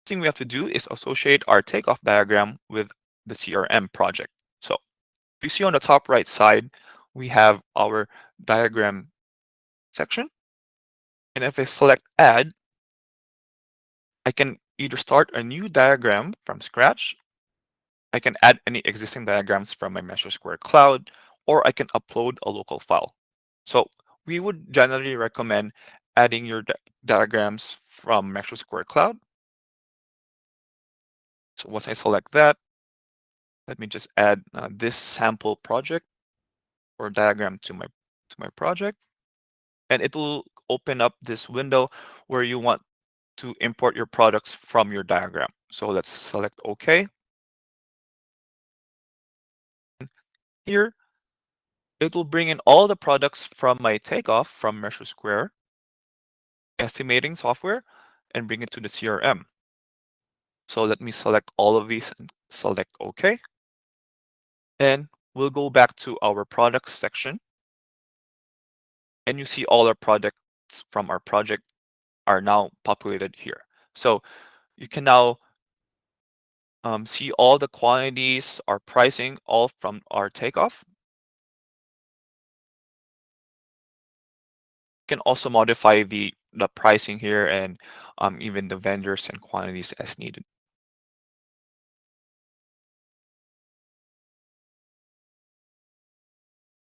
thing we have to do is associate our takeoff diagram with the CRM project. So if you see on the top right side, we have our diagram section. And if I select add, I can either start a new diagram from scratch. I can add any existing diagrams from my MeasureSquare cloud, or I can upload a local file. So we would generally recommend adding your diagrams from MeasureSquare cloud. So once I select that, let me just add this sample project or diagram to my project, and it will open up this window where you want to import your products from your diagram. So let's select OK. Here, it will bring in all the products from my takeoff from MeasureSquare estimating software and bring it to the CRM. So let me select all of these and select OK. And we'll go back to our products section. And you see all our products from our project are now populated here. So you can now see all the quantities, our pricing, all from our takeoff. You can also modify the pricing here and even the vendors and quantities as needed.